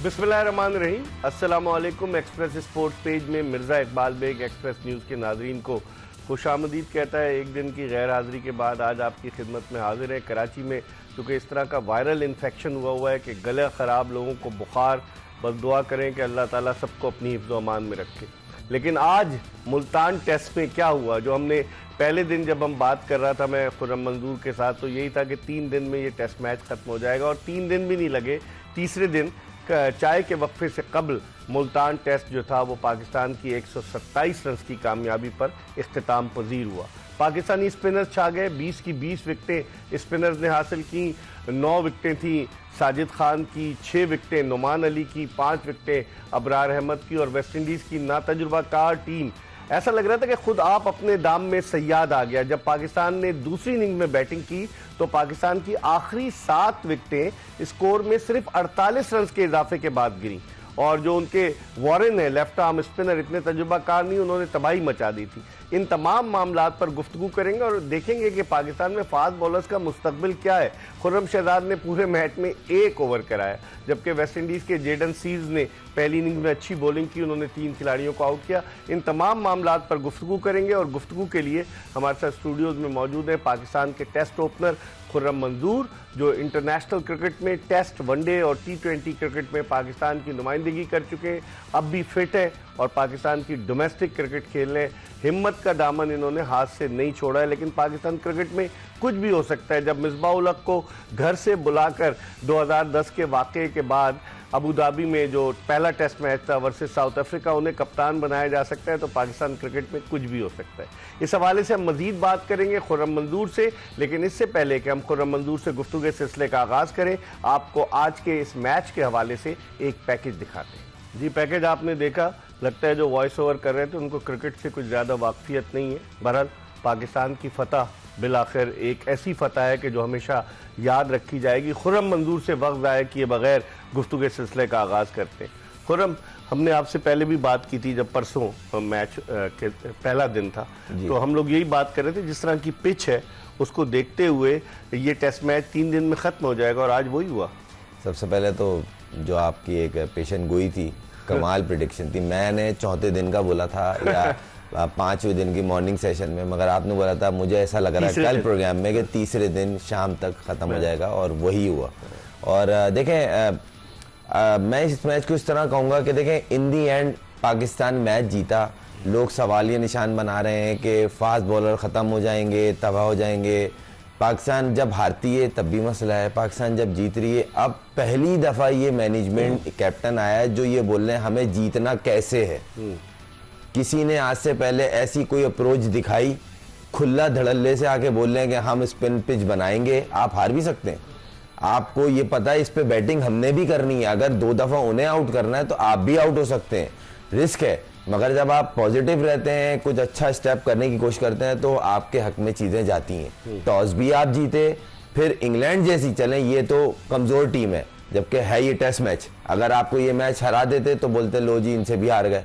बिस्मिल्लाहिर्रहमानिर्रहीम। अस्सलामुअलैकुम। Express sports page में मिर्ज़ा इकबाल बेग एक्सप्रेस न्यूज़ के नाज़रीन को खुशामदीद कहता है। एक दिन की गैर हाज़िरी के बाद आज आपकी खिदमत में हाजिर है। कराची में चूँकि इस तरह का वायरल इन्फेक्शन हुआ है कि गला ख़राब, लोगों को बुखार, बस दुआ करें कि अल्लाह ताला सबको अपनी हिफ्ज़ व अमान में रखे। लेकिन आज मुल्तान टेस्ट में क्या हुआ, जो हमने पहले दिन जब हम बात कर रहा था मैं खुर्रम मंजूर के साथ, तो यही था कि 3 दिन में ये टेस्ट मैच ख़त्म हो जाएगा, और 3 दिन भी नहीं लगे। तीसरे दिन चाय के वक्फे से कबल मुल्तान टेस्ट जो था वो पाकिस्तान की 127 रन की कामयाबी पर इख्तिताम पजीर हुआ। पाकिस्तानी स्पिनर्स छा गए। 20 की 20 विकटें स्पिनर्स ने हासिल की। 9 विकटें थी साजिद खान की, 6 विकटें नुमान अली की, 5 विकटें अबरार अहमद की, और वेस्ट इंडीज़ की नातजुर्बाकार टीम, ऐसा लग रहा था कि खुद आप अपने दाम में सयाद आ गया। जब पाकिस्तान ने दूसरी इनिंग में बैटिंग की तो पाकिस्तान की आखिरी 7 विकटें स्कोर में सिर्फ 48 रन के इजाफे के बाद गिरी, और जो उनके वॉरेन है लेफ्ट आर्म स्पिनर, इतने तजुर्बाकार नहीं, उन्होंने तबाही मचा दी थी। इन तमाम मामलात पर गुफ्तगू करेंगे और देखेंगे कि पाकिस्तान में फास्ट बॉलर्स का मुस्तकबिल क्या है। खुर्रम शहजाद ने पूरे मैच में 1 ओवर कराया, जबकि वेस्ट इंडीज़ के जेडन सीज ने पहली इनिंग में अच्छी बॉलिंग की, उन्होंने 3 खिलाड़ियों को आउट किया। इन तमाम मामलात पर गुफ्तगू करेंगे, और गुफ्तगू के लिए हमारे साथ स्टूडियोज़ में मौजूद हैं पाकिस्तान के टेस्ट ओपनर खुर्रम मंजूर, जो इंटरनेशनल क्रिकेट में टेस्ट, वनडे और T20 क्रिकेट में पाकिस्तान की नुमाइंदगी कर चुके हैं, अब भी फिट है और पाकिस्तान की डोमेस्टिक क्रिकेट खेलने हिम्मत का दामन इन्होंने हाथ से नहीं छोड़ा है। लेकिन पाकिस्तान क्रिकेट में कुछ भी हो सकता है। जब मिसबाह उल हक को घर से बुलाकर 2010 के वाक़े के बाद अबू धाबी में जो पहला टेस्ट मैच था वर्सेस साउथ अफ्रीका, उन्हें कप्तान बनाया जा सकता है, तो पाकिस्तान क्रिकेट में कुछ भी हो सकता है। इस हवाले से हम मजीद बात करेंगे खुर्रम मंजूर से, लेकिन इससे पहले कि हम खुर्रम मंजूर से गुफ्तगू के सिलसिले का आगाज़ करें, आपको आज के इस मैच के हवाले से एक पैकेज दिखाते हैं। जी, पैकेज आपने देखा, लगता है जो वॉइस ओवर कर रहे थे उनको क्रिकेट से कुछ ज़्यादा वाकफियत नहीं है। बहरहाल पाकिस्तान की फतह बिलाखिर एक ऐसी फतह है कि जो हमेशा याद रखी जाएगी। खुर्रम मंजूर से वक्त ज़ाया किए बगैर गुफ्तगू के सिलसिले का आगाज़ करते हैं। खुर्रम, हमने आपसे पहले भी बात की थी जब परसों मैच के पहला दिन था, तो हम लोग यही बात कर रहे थे जिस तरह की पिच है उसको देखते हुए ये टेस्ट मैच 3 दिन में ख़त्म हो जाएगा, और आज वही हुआ। सबसे पहले तो जो आपकी एक पेशेंट गोई थी, कमाल प्रेडिक्शन थी। मैंने 4थे दिन का बोला था या 5वें दिन की मॉर्निंग सेशन में, मगर आपने बोला था मुझे ऐसा लग रहा है कल प्रोग्राम में कि तीसरे दिन शाम तक ख़त्म हो जाएगा, और वही हुआ। और देखें, मैं इस मैच को इस तरह कहूँगा कि देखें, इन दी एंड पाकिस्तान मैच जीता। लोग सवालिया निशान बना रहे हैं कि फास्ट बॉलर ख़त्म हो जाएंगे, तबाह हो जाएंगे। पाकिस्तान जब हारती है तब भी मसला है, पाकिस्तान जब जीत रही है, अब पहली दफ़ा ये मैनेजमेंट कैप्टन आया है जो ये बोल रहे हैं हमें जीतना कैसे है। किसी ने आज से पहले ऐसी कोई अप्रोच दिखाई? खुला धड़ल्ले से आके बोल रहे हैं कि हम स्पिन पिच बनाएंगे। आप हार भी सकते हैं, आपको ये पता है इस पे बैटिंग हमने भी करनी है। अगर 2 दफ़ा उन्हें आउट करना है तो आप भी आउट हो सकते हैं, रिस्क है। मगर जब आप पॉजिटिव रहते हैं, कुछ अच्छा स्टेप करने की कोशिश करते हैं, तो आपके हक में चीज़ें जाती हैं। टॉस भी आप जीते, फिर इंग्लैंड जैसी चलें, ये तो कमज़ोर टीम है, जबकि है ये टेस्ट मैच। अगर आपको ये मैच हरा देते तो बोलते लो जी इनसे भी हार गए।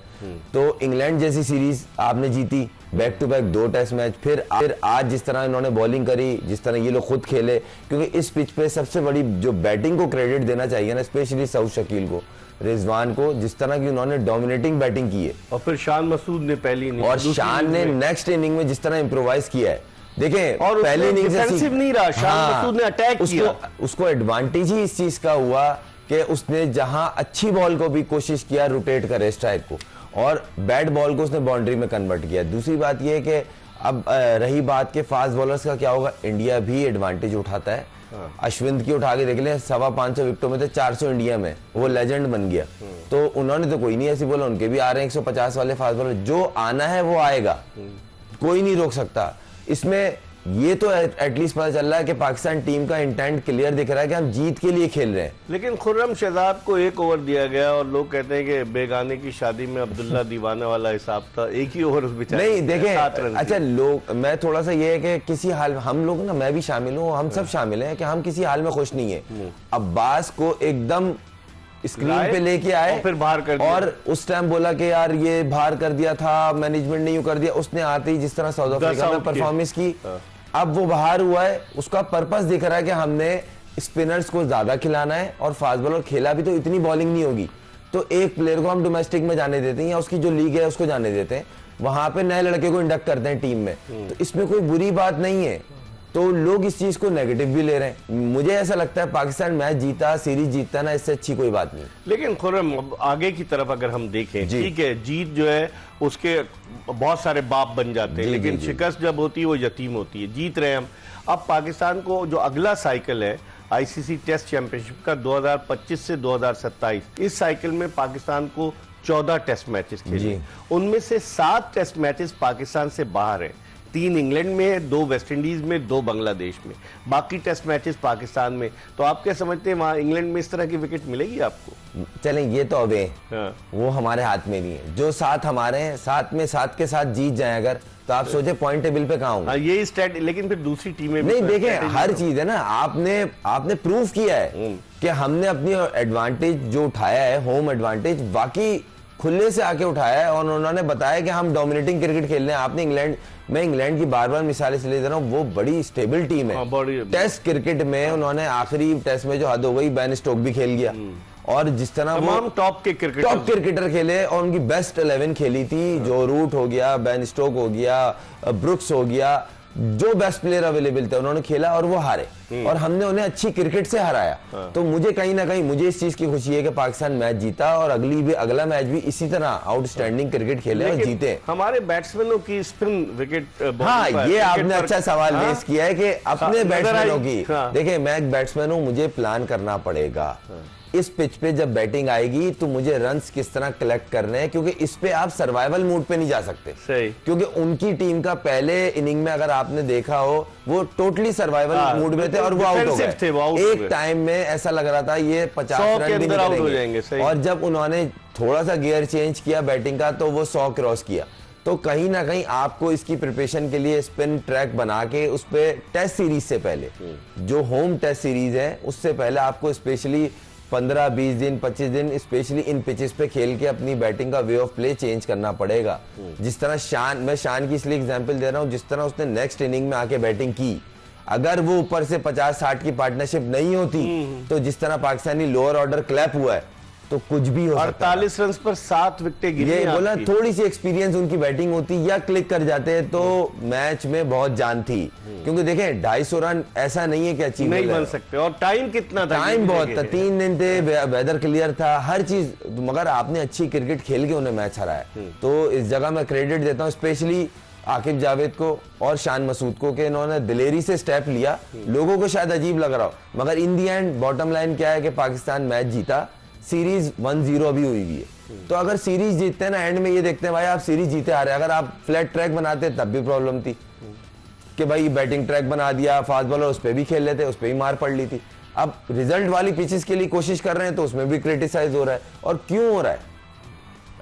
तो इंग्लैंड जैसी सीरीज आपने जीती, back to back 2 test match, फिर आज जिस तरह इन्होंने बॉलिंग करी, जिस तरह ये लोग खुद खेले, क्योंकि इस पिच पे सबसे बड़ी जो बैटिंग को क्रेडिट देना चाहिए ना, स्पेशली सऊद शकील को, रिजवान को, जिस तरह की उन्होंने डोमिनेटिंग बैटिंग की है। और फिर शान मसूद ने पहली इनिंग, और शान ने नेक्स्ट इनिंग में जिस तरह इम्प्रोवाइज किया है, देखें, और पहली इनिंग डिफेंसिव नहीं रहा, शान मसूद ने अटैक किया। उसको एडवांटेज ही इस चीज का हुआ कि उसने जहां अच्छी बॉल को भी कोशिश किया रोटेट करे स्ट्राइक को, और बैड बॉल को उसने बाउंड्री में कन्वर्ट किया। दूसरी बात यह है कि अब रही बात के फास्ट बॉलर्स का क्या होगा, इंडिया भी एडवांटेज उठाता है। अश्विन की उठा के देख लें, 525 विकेटों में थे 400 इंडिया में, वो लेजेंड बन गया। तो उन्होंने तो कोई नहीं ऐसी बोला, उनके भी आ रहे हैं 150 वाले फास्ट बॉलर। जो आना है वो आएगा, कोई नहीं रोक सकता। इसमें ये तो एटलीस्ट पता चल रहा है कि पाकिस्तान टीम का इंटेंट क्लियर दिख रहा है कि हम जीत के लिए खेल रहे हैं। लेकिन खुर्रम शहजाद को 1 ओवर दिया गया और लोग कहते हैं कि बेगाने की शादी में अब्दुल्ला दीवाना वाला हिसाब था, 1 ही ओवर उस बेचारे नहीं देखें, अच्छा लोग, मैं थोड़ा सा ये है कि किसी हाल, हम लोग ना, मैं भी शामिल हूँ, हम सब शामिल हैं कि हम किसी हाल में खुश नहीं है। अब्बास को एकदम स्क्रीन पे लेके आए और फिर बाहर कर दिया, और उस टाइम बोला कि यार ये बाहर कर दिया था, मैनेजमेंट ने यूं कर दिया। उसने आते ही जिस तरह साउथ अफ्रीका में परफॉर्मेंस की, अब वो बाहर हुआ है। उसका पर्पस दिख रहा है कि हमने स्पिनर्स को ज्यादा खिलाना है और फास्ट बॉलर खेला भी तो इतनी बॉलिंग नहीं होगी, तो एक प्लेयर को हम डोमेस्टिक में जाने देते हैं या उसकी जो लीग है उसको जाने देते हैं, वहां पे नए लड़के को इंडक्ट करते हैं टीम में। तो इसमें कोई बुरी बात नहीं है, तो लोग इस चीज को नेगेटिव भी ले रहे हैं। मुझे ऐसा लगता है पाकिस्तान मैच जीता, सीरीज जीता ना, इससे अच्छी कोई बात नहीं। लेकिन खुर्रम आगे की तरफ अगर हम देखें, ठीक है, जीत जो है उसके बहुत सारे बाप बन जाते हैं, लेकिन शिकस्त जब होती है वो यतीम होती है। जीत रहे हम। अब पाकिस्तान को जो अगला साइकिल है आईसीसी टेस्ट चैंपियनशिप का 2025 से 2027, इस साइकिल में पाकिस्तान को 14 टेस्ट मैचेस खेले, उनमें से 7 टेस्ट मैचेस पाकिस्तान से बाहर है। 3 इंग्लैंड में है, 2 वेस्ट इंडीज में, 2 बांग्लादेश में, बाकी टेस्ट मैचेस पाकिस्तान में। तो आप क्या समझते हैं वहां इंग्लैंड में इस तरह की विकेट मिलेगी आपको? चलें, ये तो अवे वो हमारे हाथ में नहीं है। जो 7 हमारे हैं, 7 में 7 के साथ जीत जाए अगर, तो आप सोचे पॉइंट टेबल पे कहां होंगे? ये स्टैट, लेकिन फिर दूसरी टीमें नहीं, देखें हर चीज है ना, आपने प्रूव किया है कि हमने अपनी एडवांटेज जो उठाया है, होम एडवांटेज, बाकी खुले से आके उठाया है और उन्होंने बताया कि हम डोमिनेटिंग क्रिकेट खेल रहे हैं। आपने मैं इंग्लैंड की बार-बार मिसालें ले दे रहा हूँ, वो बड़ी स्टेबल टीम है। टेस्ट क्रिकेट में उन्होंने आखिरी टेस्ट में जो हद हो गई, बेन स्टोक भी खेल गया और जिस तरह वो टॉप क्रिकेटर खेले और उनकी बेस्ट 11 खेली थी, जो रूट हो गया, बेन स्टोक हो गया, ब्रुक्स हो गया, जो बेस्ट प्लेयर अवेलेबल थे उन्होंने खेला और वो हारे और हमने उन्हें अच्छी क्रिकेट से हराया। तो मुझे कहीं ना कहीं मुझे इस चीज की खुशी है कि पाकिस्तान मैच जीता और अगला मैच भी इसी तरह आउटस्टैंडिंग क्रिकेट खेले और जीते। हमारे बैट्समैनों की स्पिन विकेट, हाँ, ये आपने अच्छा सवाल रेज किया है कि अपने बैट्समैनों की, देखिए मैं एक बैट्समैन हूं, मुझे प्लान करना पड़ेगा इस पिच पे जब बैटिंग आएगी तो मुझे रन्स किस तरह कलेक्ट करने हैं, क्योंकि इस पे आप सर्वाइवल मूड पे नहीं जा सकते। सही। क्योंकि उनकी टीम का पहले इनिंग में अगर आपने देखा हो, वो टोटली सर्वाइवल मूड में थे और वो आउट हो गए। एक टाइम में ऐसा लग रहा था ये 50 रन भी निकलेंगे और जब उन्होंने थोड़ा सा गियर चेंज किया बैटिंग का तो वो 100 क्रॉस किया। तो कहीं ना कहीं आपको इसकी प्रिपरेशन के लिए स्पिन ट्रैक बना के उस पे टेस्ट सीरीज से पहले, जो होम टेस्ट सीरीज है उससे पहले आपको स्पेशली 15-20 दिन 25 दिन स्पेशली इन पिचेस पे खेल के अपनी बैटिंग का वे ऑफ प्ले चेंज करना पड़ेगा। जिस तरह मैं शान की इसलिए एग्जांपल दे रहा हूं, जिस तरह उसने नेक्स्ट इनिंग में आके बैटिंग की, अगर वो ऊपर से 50-60 की पार्टनरशिप नहीं होती तो जिस तरह पाकिस्तानी लोअर ऑर्डर क्लैप हुआ है तो कुछ भी हो सकता है। 48 रन पर 7 विकेटें गिरी। ये बोला थोड़ी सी एक्सपीरियंस उनकी बैटिंग होती या क्लिक कर जाते तो मैच में बहुत जान थी, क्योंकि देखें 250 रन ऐसा नहीं है कि अचीव नहीं बन सकते। और टाइम कितना था? टाइम बहुत था, 3 दिन थे, वेदर क्लियर था, हर चीज, मगर आपने अच्छी क्रिकेट खेल के उन्हें मैच हराया। तो इस जगह मैं क्रेडिट देता हूँ स्पेशली आकिब जावेद को और शान मसूद को कि इन्होंने दिलेरी से स्टेप लिया। लोगों को शायद अजीब लग रहा हो, मगर इन दी एंड बॉटम लाइन क्या है कि पाकिस्तान मैच जीता, सीरीज 1-0 अभी हुई है। तो अगर सीरीज जीतते हैं ना, एंड में ये देखते हैं भाई आप सीरीज जीते आ रहे, अगर आप फ्लैट ट्रैक बनाते तब भी प्रॉब्लम थी कि भाई बैटिंग ट्रैक बना दिया, फास्ट बॉलर उस पर भी खेल लेते, उस पर भी मार पड़ ली थी। अब रिजल्ट वाली पिचेस के लिए कोशिश कर रहे हैं तो उसमें भी क्रिटिसाइज हो रहा है। और क्यों हो रहा है?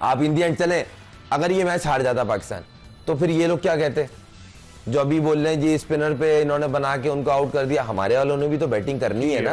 आप इन दी एंड चले, अगर ये मैच हार जाता पाकिस्तान तो फिर ये लोग क्या कहते, जो अभी बोल रहे हैं जी स्पिनर पे इन्होंने बना के उनको आउट कर दिया, हमारे वालों ने भी तो बैटिंग करनी है ना।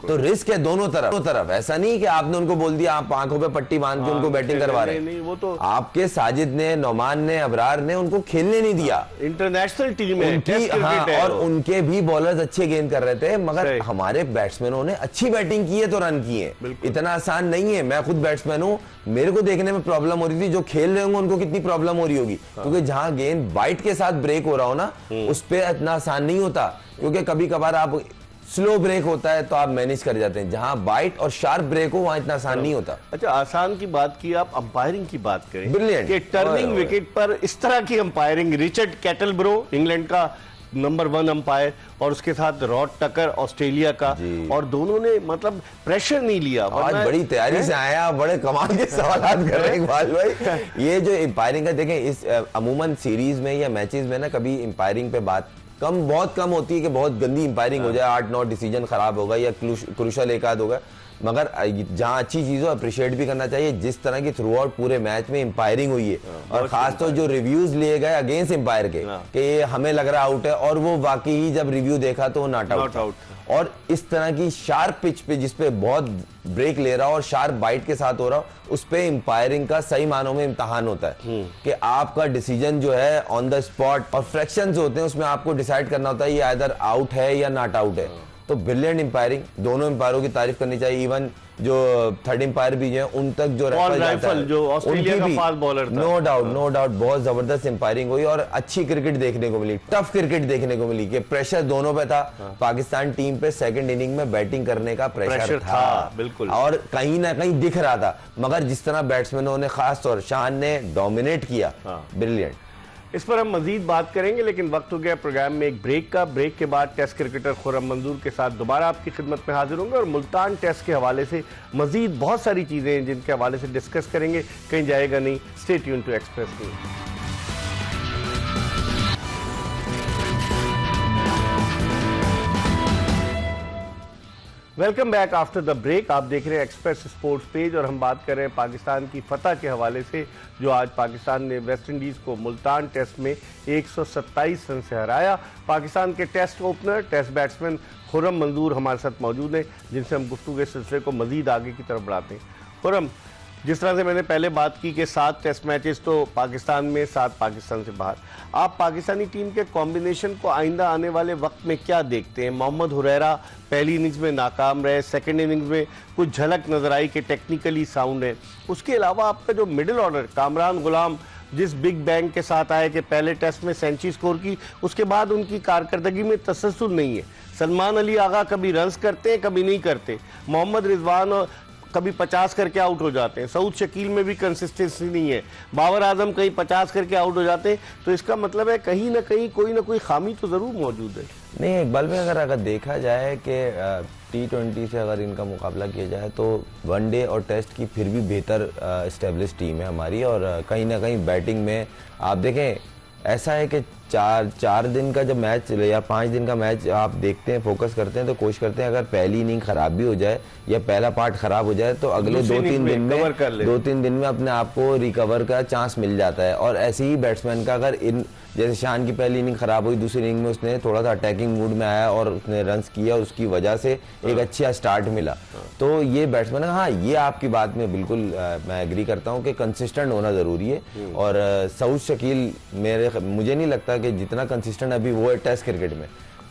तो रिस्क है दोनों तरफ। ऐसा नहीं कि आपने उनको बोल दिया आप आंखों पे पट्टी बांध के उनको बैटिंग करवा रहे हैं। वो तो आपके साजिद ने, नौमान ने, अबरार ने उनको खेलने नहीं दिया। इंटरनेशनल टीम है उनकी, और उनके भी बॉलर्स अच्छे गेंद कर रहे थे, मगर हमारे बैट्समैनों ने अच्छी बैटिंग की है तो रन किए। इतना आसान नहीं है। मैं खुद बैट्समैन हूँ, मेरे को देखने में प्रॉब्लम हो रही थी, जो खेल रहे होंगे उनको कितनी प्रॉब्लम हो रही होगी, क्योंकि जहां गेंद बाइट के साथ ब्रेक हो रहा हो ना, उस पे इतना आसान नहीं होता, क्योंकि कभी कभार आप स्लो ब्रेक होता है तो आप मैनेज कर जाते हैं, जहां बाइट और शार्प ब्रेक हो वहां इतना आसान नहीं होता। अच्छा, आसान की बात की, आप अंपायरिंग की बात करें, ब्रिलियंट कि टर्निंग विकेट पर इस तरह की अंपायरिंग, रिचर्ड कैटलब्रो इंग्लैंड का नंबर 1 अंपायर और उसके साथ रॉड टकर ऑस्ट्रेलिया का, और दोनों ने मतलब प्रेशर नहीं लिया। आज बड़ी तैयारी से आया, बड़े कमाल के सवाल कर रहे हैं इकबाल भाई। ये जो अंपायरिंग का देखें, इस अमूमन सीरीज में या मैचेस में ना कभी अंपायरिंग पे बात बहुत कम होती है कि बहुत गंदी इंपायरिंग हो जाए, 8-9 डिसीजन खराब होगा या क्रूशल एक आध होगा, मगर जहां अच्छी चीज हो अप्रिशिएट भी करना चाहिए। जिस तरह की थ्रू आउट पूरे मैच में इंपायरिंग हुई है, और खासतौर जो रिव्यूज लिए गए अगेंस्ट इंपायर के कि ये हमें लग रहा आउट है, और वो वाकई ही जब रिव्यू देखा तो वो नॉट आउट। और इस तरह की शार्प पिच पे जिसपे बहुत ब्रेक ले रहा हो और शार्प बाइट के साथ हो रहा हो, उस पे इंपायरिंग का सही मानों में इम्तिहान होता है कि आपका डिसीजन जो है ऑन द स्पॉट, और फ्रैक्शंस होते हैं उसमें आपको डिसाइड करना होता है ये आइदर आउट है या नॉट आउट है। तो ब्रिलियंट इंपायरिंग, दोनों इंपायरों की तारीफ करनी चाहिए। इवन जो थर्ड इंपायर भी हैं उन तक जो रेफर जाता है, जो ऑस्ट्रेलिया का फास्ट बॉलर था, नो डाउट बहुत जबरदस्त इंपायरिंग हुई और अच्छी क्रिकेट देखने को मिली, टफ क्रिकेट देखने को मिली कि प्रेशर दोनों पे था। पाकिस्तान टीम पे सेकंड इनिंग में बैटिंग करने का प्रेशर था बिल्कुल, और कहीं ना कहीं दिख रहा था, मगर जिस तरह बैट्समैनों ने, खास तौर शान ने डोमिनेट किया, ब्रिलियंट। इस पर हम मजीद बात करेंगे, लेकिन वक्त हो गया प्रोग्राम में एक ब्रेक का। ब्रेक के बाद टेस्ट क्रिकेटर खुर्रम मंजूर के साथ दोबारा आपकी खिदमत में हाजिर होंगे और मुल्तान टेस्ट के हवाले से मजीद बहुत सारी चीज़ें हैं जिनके हवाले से डिस्कस करेंगे। कहीं जाएगा नहीं, stay tune to Express News. Welcome back after the break. आप देख रहे हैं एक्सप्रेस स्पोर्ट्स पेज और हम बात कर रहे हैं पाकिस्तान की फतह के हवाले से, जो आज पाकिस्तान ने वेस्ट इंडीज़ को मुल्तान टेस्ट में 127 रन से हराया। पाकिस्तान के test opener, test batsman Khurram Manzoor हमारे साथ मौजूद हैं, जिनसे हम गुफ्तगू के सिलसिले को मजीद आगे की तरफ बढ़ाते हैं। खुर्रम, जिस तरह से मैंने पहले बात की कि 7 टेस्ट मैचेस तो पाकिस्तान में, 7 पाकिस्तान से बाहर, आप पाकिस्तानी टीम के कॉम्बिनेशन को आइंदा आने वाले वक्त में क्या देखते हैं? मोहम्मद हुरैरा पहली इनिंग्स में नाकाम रहे, सेकंड इनिंग्स में कुछ झलक नजर आई कि टेक्निकली साउंड है। उसके अलावा आपका जो मिडिल ऑर्डर, कामरान गुलाम जिस बिग बैंग के साथ आए कि पहले टेस्ट में सेंचुरी स्कोर की, उसके बाद उनकी कारकर्दगी में तसलसल नहीं है। सलमान अली आगा कभी रन्स करते हैं, कभी नहीं करते। मोहम्मद रिजवान कभी 50 करके आउट हो जाते हैं। सऊद शकील में भी कंसिस्टेंसी नहीं है। बाबर आजम कहीं 50 करके आउट हो जाते हैं। तो इसका मतलब है कहीं ना कहीं कोई ना कोई खामी तो ज़रूर मौजूद है। नहीं, इकबाल में अगर देखा जाए कि T20 से अगर इनका मुकाबला किया जाए तो वनडे और टेस्ट की फिर भी बेहतर इस्टेब्लिश टीम है हमारी। और कहीं ना कहीं बैटिंग में आप देखें, ऐसा है कि चार दिन का जब मैच या 5 दिन का मैच आप देखते हैं, फोकस करते हैं, तो कोशिश करते हैं अगर पहली इनिंग खराब भी हो जाए या पहला पार्ट खराब हो जाए तो अगले 2-3 दिन में अपने आप को रिकवर का चांस मिल जाता है। और ऐसे ही बैट्समैन का अगर जैसे शान की पहली इनिंग खराब हुई, दूसरी इनिंग में उसने थोड़ा सा अटैकिंग मूड में आया और उसने रन्स किया, उसकी वजह से एक अच्छा स्टार्ट मिला। तो ये बैट्समैन, हाँ ये आपकी बात में बिल्कुल मैं एग्री करता हूँ कि कंसिस्टेंट होना ज़रूरी है। और सऊद शकील मुझे नहीं लगता कि जितना कंसिस्टेंट अभी वो है टेस्ट क्रिकेट में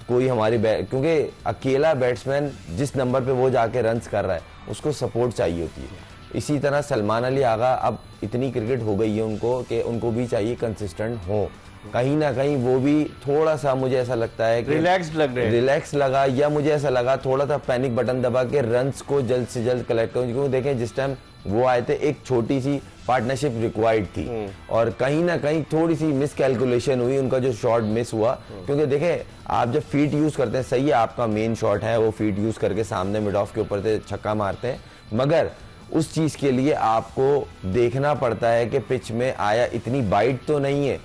कोई हमारी, क्योंकि अकेला बैट्समैन जिस नंबर पे वो जाके रन्स कर रहा है उसको सपोर्ट चाहिए होती है। इसी तरह सलमान अली आगा, अब इतनी क्रिकेट हो गई है उनको कि उनको भी चाहिए कंसिस्टेंट हो। कहीं ना कहीं वो भी थोड़ा सा, मुझे ऐसा लगता है कि रिलैक्स लगा, या मुझे ऐसा लगा थोड़ा सा पैनिक बटन दबा के रन्स को जल्द से जल्द कलेक्ट करूं। क्योंकि देखें जिस टाइम वो आए थे एक छोटी सी पार्टनरशिप रिक्वायर्ड थी और कहीं ना कहीं थोड़ी सी मिस कैलकुलेशन हुई, उनका जो शॉट मिस हुआ। क्योंकि देखें आप जब फीट यूज करते हैं, सही है आपका मेन शॉट है वो फीट यूज करके सामने मिड ऑफ के ऊपर से छक्का मारते हैं, मगर उस चीज के लिए आपको देखना पड़ता है कि पिच में आया इतनी बाइट तो नहीं है।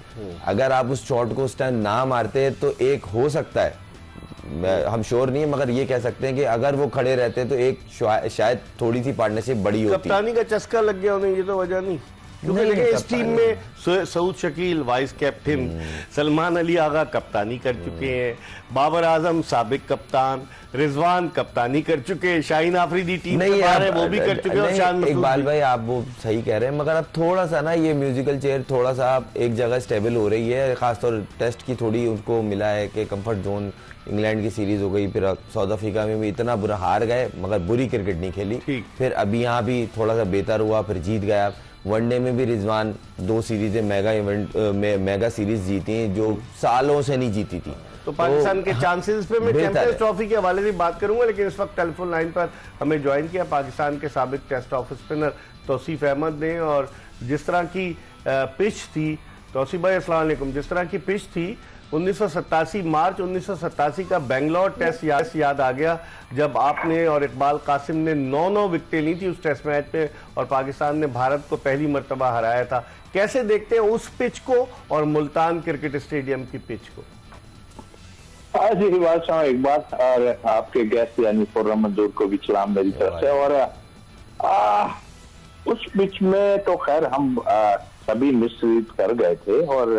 अगर आप उस शॉट को उस टाइम ना मारते तो एक हो सकता है, हम श्योर नहीं है, मगर ये कह सकते हैं कि अगर वो खड़े रहते तो एक शायद थोड़ी सी पार्टनरशिप बड़ी होती। कप्तानी का चस्का लग गया उन्हें, ये तो वजह नहीं। क्योंकि इस टीम में सऊद शकील वाइस कैप्टन, सलमान अली आगा कप्तानी कर चुके हैं, बाबर आजम साबिक कप्तान, रिजवान कप्तानी कर चुके हैं, शाहीन आफरीदी टीम में बाहर है वो भी कर चुके हैं, शान मसूद। इकबाल भाई आप वो सही कह रहे हैं, मगर अब थोड़ा सा ना ये म्यूजिकल चेयर थोड़ा सा एक जगह स्टेबल हो रही है। खासतौर टेस्ट की थोड़ी उनको मिला है कि कंफर्ट जोन, इंग्लैंड की सीरीज हो गई, फिर साउथ अफ्रीका में भी इतना बुरा हार गए मगर बुरी क्रिकेट नहीं खेली, फिर अभी यहाँ भी थोड़ा सा बेहतर हुआ, फिर जीत गया। वनडे में भी रिजवान 2 सीरीजें मेगा सीरीज जीती हैं जो सालों से नहीं जीती थी। तो पाकिस्तान के चांसेस पे मैं चैंपियंस ट्रॉफी के हवाले से बात करूंगा, लेकिन इस वक्त टेलीफोन लाइन पर हमें ज्वाइन किया पाकिस्तान के साबिक test off spinner Tauseef Ahmed ने। और जिस तरह की पिच थी, तौसीफ भाई अस्सलाम वालेकुम, जिस तरह की पिच थी 1987 मार्च 1987 का बेंगलोर टेस्ट याद आ गया जब आपने और इकबाल कासिम ने 9 विकेटें ली थी उस टेस्ट मैच में और पाकिस्तान ने भारत को पहली मर्तबा हराया था। कैसे देखते हैं उस पिच को और मुल्तान क्रिकेट स्टेडियम की पिच को? हाँ जी, बादशाह इकबाल और आपके गेस्ट यानी खुर्रम मंजूर को भी सलाम मेरी तरफ से। और उस बीच में तो खैर हम सभी मिसरीड कर गए थे, और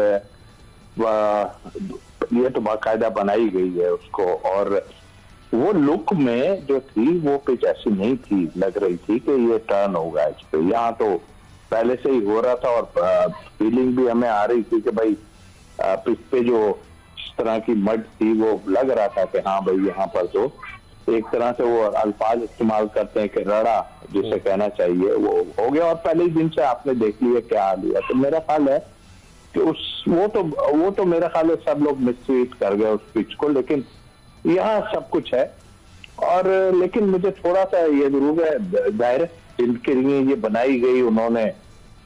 ये तो बाकायदा बनाई गई है उसको, और वो लुक में जो थी वो पिच ऐसी नहीं थी, लग रही थी कि ये टर्न होगा इस पे। यहाँ तो पहले से ही हो रहा था, और फीलिंग भी हमें आ रही थी कि भाई पिच पे जो इस तरह की मड थी वो लग रहा था कि हाँ भाई यहाँ पर तो एक तरह से वो अल्फाज इस्तेमाल करते हैं कि रड़ा जिसे कहना चाहिए वो हो गया, और पहले ही दिन से आपने देख लिया क्या हाल हुआ। तो मेरा ख्याल है कि वो तो मेरा ख्याल है सब लोग मिसट्रीट कर गए उस पिच को, लेकिन यहाँ सब कुछ है। और लेकिन मुझे थोड़ा सा ये जरूर है, जाहिर जिनके लिए ये बनाई गई उन्होंने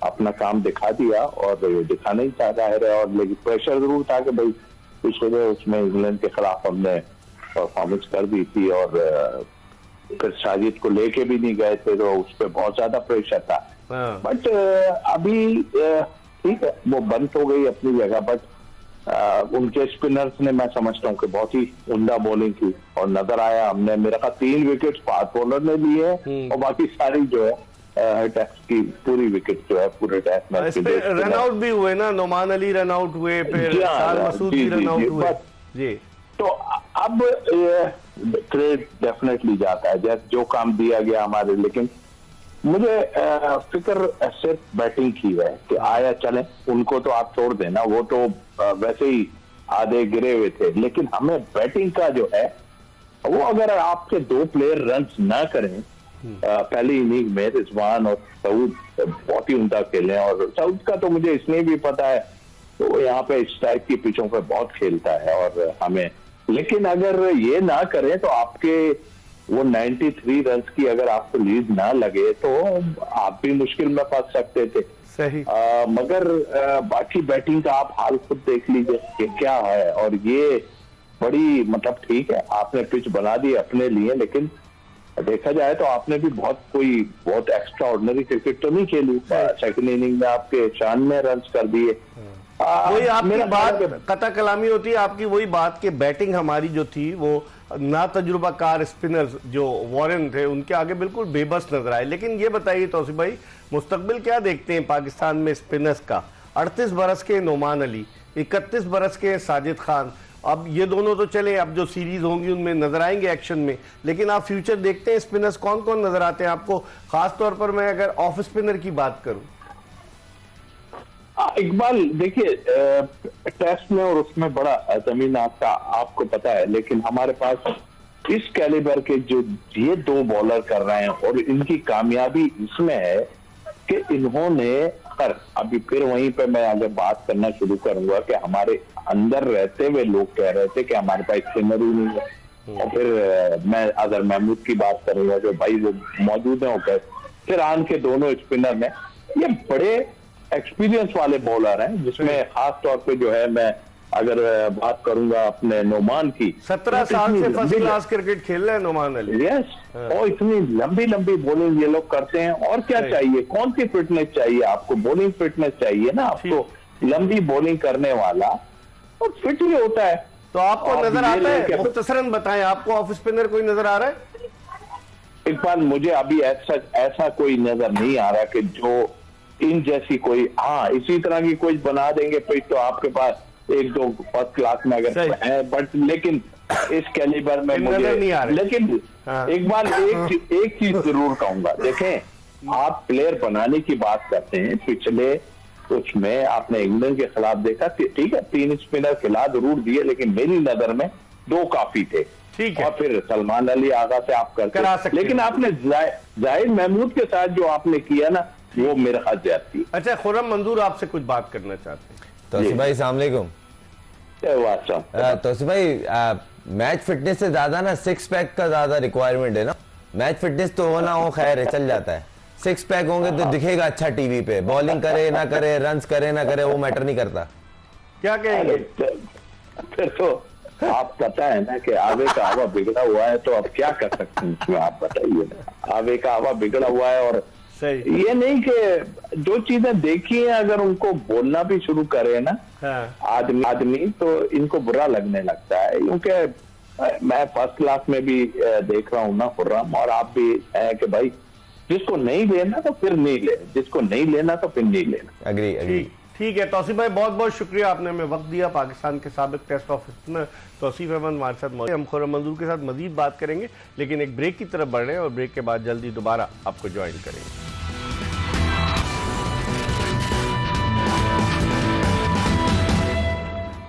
अपना काम दिखा दिया, और ये दिखाना ही था जाहिर है, और लेकिन प्रेशर जरूर था कि भाई पिछले उसमें इंग्लैंड के खिलाफ हमने परफॉर्मेंस कर दी थी, और फिर साजिद को लेके भी नहीं गए थे, तो उस पर बहुत ज्यादा प्रेशर था। बट अभी ठीक है, वो बंद हो गई अपनी जगह, बट उनके स्पिनर्स ने मैं समझता हूँ कि बहुत ही उम्दा बॉलिंग की, और नजर आया हमने, मेरा ख्याल 3 विकेट फास्ट बॉलर ने लिए हैं, और बाकी सारी जो है टेस्ट की पूरी विकेट जो है पूरे टेस्ट मैच में रन आउट भी हुए ना, नोमान अली रन आउट हुए, फिर शान मसूद भी रन आउट हुए जी। तो अब क्रेडिट डेफिनेटली जाता है जैसे जो काम दिया गया हमारे, लेकिन मुझे फिक्र सिर्फ बैटिंग की है कि आया चले, उनको तो आप छोड़ देना, वो तो वैसे ही आधे गिरे हुए थे, लेकिन हमें बैटिंग का जो है वो, अगर आपके 2 प्लेयर रन ना करें पहली इनिंग में, रिजवान और सऊद बहुत ही उम्दा खेले, और सऊद का तो मुझे इसलिए भी पता है तो यहाँ पे इस टाइप की पिचों पे बहुत खेलता है, और हमें, लेकिन अगर ये ना करें तो आपके वो 93 रन की अगर आपको लीड ना लगे तो आप भी मुश्किल में फंस सकते थे। सही। मगर बाकी बैटिंग का आप हाल खुद देख लीजिए कि क्या है, और ये बड़ी मतलब ठीक है आपने पिच बना दी अपने लिए, लेकिन देखा जाए तो आपने भी बहुत एक्स्ट्रा ऑर्डिनरी क्रिकेट तो नहीं खेली। सेकंड इनिंग में आपके 96 रन कर दिए। वही आपकी बात कता कलामी होती है, आपकी वही बात कि बैटिंग हमारी जो थी वो ना तजुर्बाकार स्पिनर्स जो वॉरेन थे उनके आगे बिल्कुल बेबस नजर आए। लेकिन ये बताइए तौसीफ भाई, मुस्तकबिल क्या देखते हैं पाकिस्तान में स्पिनर्स का? 38 बरस के नोमान अली, 31 बरस के साजिद खान, अब ये दोनों तो चले, अब जो सीरीज होंगी उनमें नजर आएंगे एक्शन में, लेकिन आप फ्यूचर देखते हैं स्पिनर्स कौन कौन नजर आते हैं आपको? खास तौर पर मैं अगर ऑफ स्पिनर की बात करूं। इकबाल देखिए, टेस्ट में और उसमें बड़ा जमीन आपका आपको पता है, लेकिन हमारे पास इस कैलिबर के जो ये 2 बॉलर कर रहे हैं, और इनकी कामयाबी इसमें है कि इन्होंने अभी फिर वहीं पे मैं आगे बात करना शुरू करूंगा कि हमारे अंदर रहते हुए लोग कह रहे थे कि हमारे पास स्पिनर ही नहीं है, और फिर मैं अगर महमूद की बात करूंगा जो भाई वो मौजूद है, वो फिर आन के दोनों स्पिनर में ये बड़े एक्सपीरियंस वाले बॉलर हैं, जिसमें खास तौर पे जो है मैं अगर बात करूंगा अपने नोमान की, 17 साल से फर्स्ट क्लास क्रिकेट खेल रहे हैं नोमान अली। यस, और इतनी लंबी लंबी बॉलिंग ये लोग करते हैं, और क्या चाहिए, कौन सी फिटनेस चाहिए आपको? बॉलिंग फिटनेस चाहिए ना आपको, लंबी बॉलिंग करने वाला, और फिट ही होता है। तो आपको नजर आता है, मुख्तसरन बताएं, आपको ऑफ स्पिनर कोई नजर आ रहा है? इकबाल मुझे अभी ऐसा कोई नजर नहीं आ रहा कि जो इन जैसी कोई, हाँ इसी तरह की कोई बना देंगे पिच तो आपके पास 1-2 फर्स्ट क्लास में अगर है, बट लेकिन इस कैलिबर में मुझे नहीं आ रहा। लेकिन एक बार एक चीज जरूर कहूंगा, देखें आप प्लेयर बनाने की बात करते हैं, पिछले कुछ में आपने इंग्लैंड के खिलाफ देखा, ठीक है 3 स्पिनर खिला जरूर दिए, लेकिन मेरी नजर में 2 काफी थे, ठीक है, और फिर सलमान अली आगा से आप करते, लेकिन आपने जाहिद महमूद के साथ जो आपने किया ना वो मेरा हाथ जाती। अच्छा, खुर्रम मंजूर आपसे कुछ बात करना चाहते हैं। तौसीफ भाई अस्सलाम वालेकुम। तौसीफ भाई, मैच फिटनेस से ज्यादा ना 6 पैक का ज्यादा रिक्वायरमेंट है ना। मैच फिटनेस तो होना हो खैर है, चल जाता है, 6 पैक होंगे तो दिखेगा अच्छा टीवी पे, बॉलिंग करे ना करे, रन्स करे ना करे, वो मैटर नहीं करता। क्या कहेंगे? फिर तो आप पता है ना कि आगे का हवा बिगड़ा हुआ है, तो अब क्या कर सकते हैं इसमें, आप बताइए। आगे का हवा बिगड़ा हुआ है, और सही। ये नहीं कि जो चीजें देखी है अगर उनको बोलना भी शुरू करे ना आदमी तो इनको बुरा लगने लगता है, क्योंकि मैं फर्स्ट क्लास में भी देख रहा हूँ ना खुर्रम, और आप भी है कि भाई जिसको नहीं लेना तो फिर नहीं ले, जिसको नहीं लेना तो फिर नहीं लेना। अग्री। ठीक है तौसीफ भाई, बहुत बहुत शुक्रिया, आपने हमें वक्त दिया। पाकिस्तान के साबिक टेस्ट ऑफिसर तौसीफ अहमद हमारे साथ मौजूद। हम खुर्रम मंजूर के साथ मजीद बात करेंगे, लेकिन एक ब्रेक की तरफ बढ़ रहे हैं और ब्रेक के बाद जल्दी दोबारा आपको ज्वाइन करेंगे।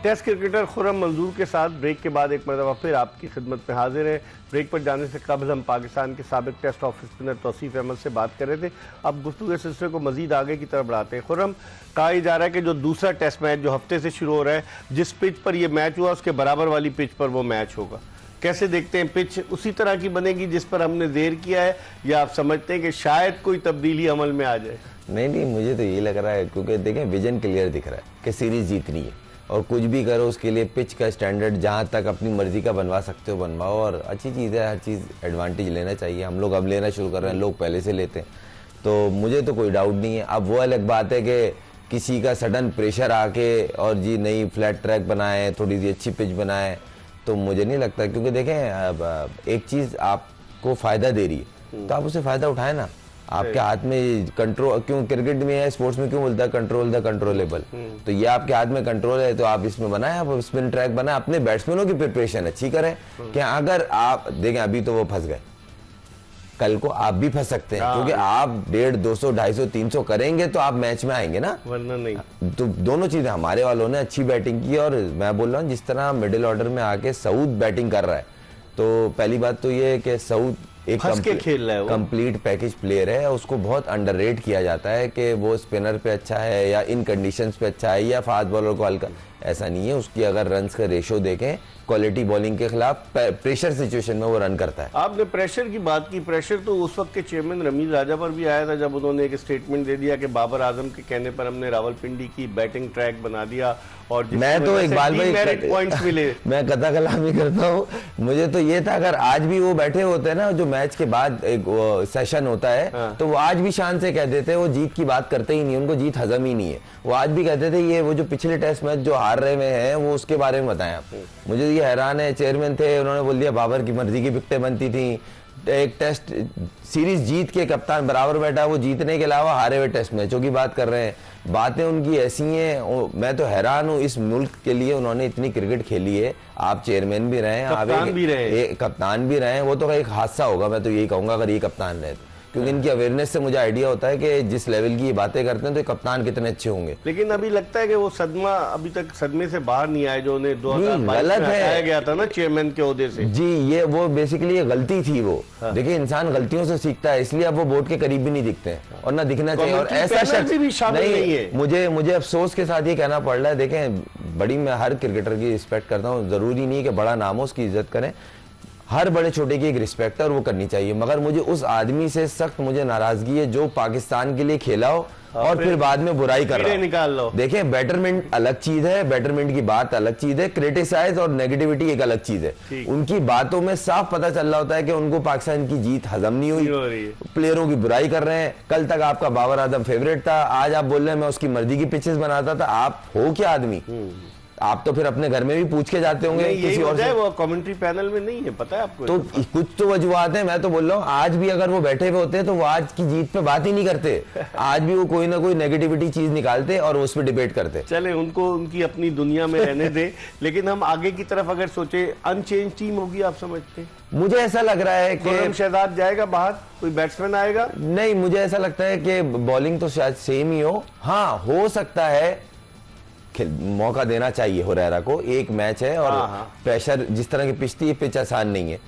टेस्ट क्रिकेटर खुर्रम मंजूर के साथ ब्रेक के बाद एक मरतबा फिर आपकी खिदमत में हाजिर है। ब्रेक पर जाने से कबल हम पाकिस्तान के साबिक test off spinner Tauseef Ahmed से बात कर रहे थे। अब गुफ्तगू के सिलसिले को मजीद आगे की तरफ बढ़ाते हैं। खुर्रम, कहा जा रहा है कि जो दूसरा टेस्ट मैच जो हफ्ते से शुरू हो रहा है, जिस पिच पर यह मैच हुआ उसके बराबर वाली पिच पर वो मैच होगा, कैसे देखते हैं? पिच उसी तरह की बनेगी जिस पर हमने देर किया है, या आप समझते हैं कि शायद कोई तब्दीली अमल में आ जाए? नहीं, मुझे तो यही लग रहा है, क्योंकि देखें विजन क्लियर दिख रहा है कि सीरीज जीतनी है, और कुछ भी करो उसके लिए पिच का स्टैंडर्ड जहाँ तक अपनी मर्जी का बनवा सकते हो बनवाओ, और अच्छी चीज़ है, हर चीज़ एडवांटेज लेना चाहिए। हम लोग अब लेना शुरू कर रहे हैं, लोग पहले से लेते हैं, तो मुझे तो कोई डाउट नहीं है। अब वो अलग बात है कि किसी का सडन प्रेशर आके और जी नई फ्लैट ट्रैक बनाए, थोड़ी सी अच्छी पिच बनाए, तो मुझे नहीं लगता, क्योंकि देखें अब एक चीज़ आपको फ़ायदा दे रही है तो आप उसे फ़ायदा उठाए ना। आपके हाथ में कंट्रोल, क्यों क्रिकेट में है, स्पोर्ट्स में क्यों बोलता है कंट्रोल द कंट्रोलेबल, तो ये आपके हाथ में कंट्रोल है, तो आप इसमें बनाए, आप स्पिन ट्रैक बनाए, अपने बैट्समैनों की प्रिपरेशन अच्छी करें कि अगर आप देखें अभी तो वो फंस गए, कल को आप भी फंस सकते हैं, क्योंकि आप 150, 200, 250, 300 करेंगे तो आप मैच में आएंगे ना, वरना नहीं। तो दोनों चीजें, हमारे वालों ने अच्छी बैटिंग की, और मैं बोल रहा हूँ जिस तरह मिडिल ऑर्डर में आके सऊद बैटिंग कर रहा है, तो पहली बात तो ये है कि सऊद एक कंप्लीट पैकेज प्लेयर है, उसको बहुत अंडररेट किया जाता है कि वो स्पिनर पे अच्छा है या इन कंडीशंस पे अच्छा है या फास्ट बॉलर को हल्का, ऐसा नहीं है। उसकी अगर रन्स का रेशो देखें, क्वालिटी बॉलिंग के खिलाफ प्रेशर सिचुएशन में वो रन करता है। आपने प्रेशर की बात की, प्रेशर तो उस वक्त के चेयरमैन रमीज राजा पर भी आया था जब उन्होंने एक स्टेटमेंट दे दिया कि बाबर आजम के कहने पर हमने रावलपिंडी की बैटिंग ट्रैक बना दिया, और मैं तो इकबाल भाई पॉइंट्स मिले। मैं कथा कलामी करता हूँ, मुझे तो ये था अगर आज भी वो बैठे होते हैं ना, जो मैच के बाद एक सेशन होता है, तो वो आज भी शान से कह देते हैं, वो जीत की बात करते ही नहीं, उनको जीत हजम ही नहीं है। वो आज भी कहते थे ये वो जो पिछले टेस्ट मैच जो हार रहे हुए हैं वो उसके बारे में बताएं आप। मुझे ये हैरान है, चेयरमैन थे, उन्होंने बोल दिया बाबर की मर्जी की विकेटें बनती थी, एक टेस्ट सीरीज जीत के कप्तान बराबर बैठा, वो जीतने के अलावा हारे हुए टेस्ट मैचों की बात कर रहे हैं। बातें उनकी ऐसी हैं, मैं तो हैरान हूँ, इस मुल्क के लिए उन्होंने इतनी क्रिकेट खेली है, आप चेयरमैन भी रहे, आप कप्तान भी रहे, वो तो एक हादसा होगा, मैं तो यही कहूंगा अगर ये कप्तान रहे तो, क्योंकि इनकी अवेयरनेस से मुझे आइडिया होता है कि जिस लेवल की ये बातें करते हैं तो कप्तान कितने अच्छे होंगे। लेकिन अभी लगता है कि वो सदमा अभी तक सदमे से बाहर नहीं आए जो उन्हें 2022 में हटाया गया था ना चेयरमैन के ओहदे से। जी, ये वो बेसिकली ये गलती थी वो। देखिए इंसान गलतियों से सीखता है, इसलिए अब वो बोर्ड के करीब भी नहीं दिखते हैं और ना दिखना चाहिए, और ऐसा शख्स भी शामिल नहीं है। मुझे अफसोस के साथ ये कहना पड़ रहा है। देखें बड़ी, मैं हर क्रिकेटर की रिस्पेक्ट करता हूँ, जरूरी नहीं है कि बड़ा नाम हो उसकी इज्जत करें, हर बड़े छोटे की एक रिस्पेक्ट है और वो करनी चाहिए, मगर मुझे उस आदमी से सख्त मुझे नाराजगी है जो पाकिस्तान के लिए खेला हो और फिर बाद में बुराई कर रहा है। निकाल लो। देखें बैटरमेंट अलग चीज है, बैटरमेंट की बात अलग चीज है, क्रिटिसाइज और नेगेटिविटी एक अलग चीज है। उनकी बातों में साफ पता चल रहा होता है कि उनको पाकिस्तान की जीत हजम नहीं हुई, प्लेयरों की बुराई कर रहे हैं। कल तक आपका बाबर आजम फेवरेट था, आज आप बोल रहे हैं मैं उसकी मर्जी की पिचेस बनाता था। आप हो क्या आदमी? आप तो फिर अपने घर में भी पूछ के जाते होंगे किसी और से। वो कमेंट्री पैनल में नहीं है, पता है आपको? तो कुछ तो वजूहत है, मैं तो बोल रहा हूँ आज भी अगर वो बैठे हुए होते हैं तो वो आज की जीत पे बात ही नहीं करते, आज भी वो कोई ना कोई नेगेटिविटी चीज निकालते और उस पर डिबेट करते। चले उनको उनकी अपनी दुनिया में रहने दे, लेकिन हम आगे की तरफ अगर सोचे, अनचेंज टीम होगी आप समझते हैं? मुझे ऐसा लग रहा है कि शहजाद जाएगा बाहर, कोई बैट्समैन आएगा? नहीं, मुझे ऐसा लगता है कि बॉलिंग तो शायद सेम ही हो। हाँ, हो सकता है मौका देना चाहिए हुरैरा को, एक मैच है और प्रेशर जिस तरह की पिच थी, पिच आसान नहीं है,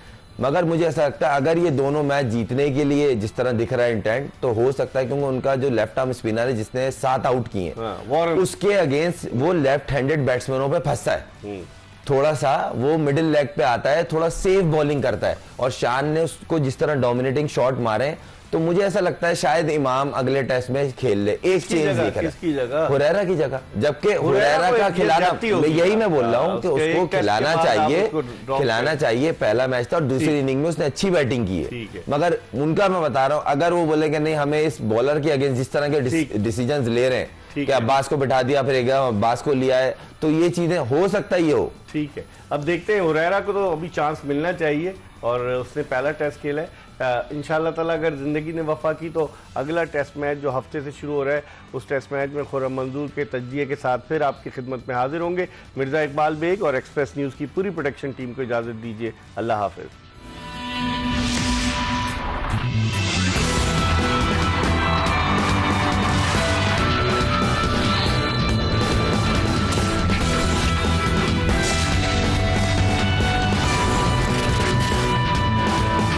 मगर मुझे ऐसा लगता है अगर ये दोनों मैच जीतने के लिए जिस तरह दिख रहा है इंटेंट, तो हो सकता है, क्योंकि उनका जो लेफ्ट आर्म स्पिनर है जिसने 7 आउट किए हैं, उसके अगेंस्ट वो लेफ्ट हैंडेड बैट्समैनों पे फंसता है। थोड़ा सा वो मिडिल लेग पे आता है, थोड़ा सेफ बॉलिंग करता है, और शान ने उसको जिस तरह डोमिनेटिंग शॉट मारे, तो मुझे ऐसा लगता है शायद इमाम अगले टेस्ट में खेल ले। एक चेंज देख रहा है हुरैरा की जगह, जबकि हुरैरा का खिलाना, यही मैं बोल रहा हूँ कि उसको खिलाना चाहिए। पहला मैच था और दूसरी इनिंग में उसने अच्छी बैटिंग की है, मगर उनका मैं बता रहा हूँ, अगर वो बोले कि नहीं हमें इस बॉलर के अगेंस्ट जिस तरह के डिसीजन ले रहे हैं कि अब्बास को बिठा दिया, फिर अब्बास को लिया है, तो ये चीजें हो सकता है ये हो। ठीक है, अब देखते हैं, हुरैरा को तो अभी चांस मिलना चाहिए और उसने पहला टेस्ट खेला है। इंशाल्लाह ताला अगर ज़िंदगी ने वफा की तो अगला टेस्ट मैच जो हफ्ते से शुरू हो रहा है, उस टेस्ट मैच में खुर्रम मंजूर के तज्जिए के साथ फिर आपकी खिदमत में हाजिर होंगे। मिर्ज़ा इकबाल बेग और एक्सप्रेस न्यूज़ की पूरी प्रोडक्शन टीम को इजाज़त दीजिए। अल्लाह हाफ़िज़।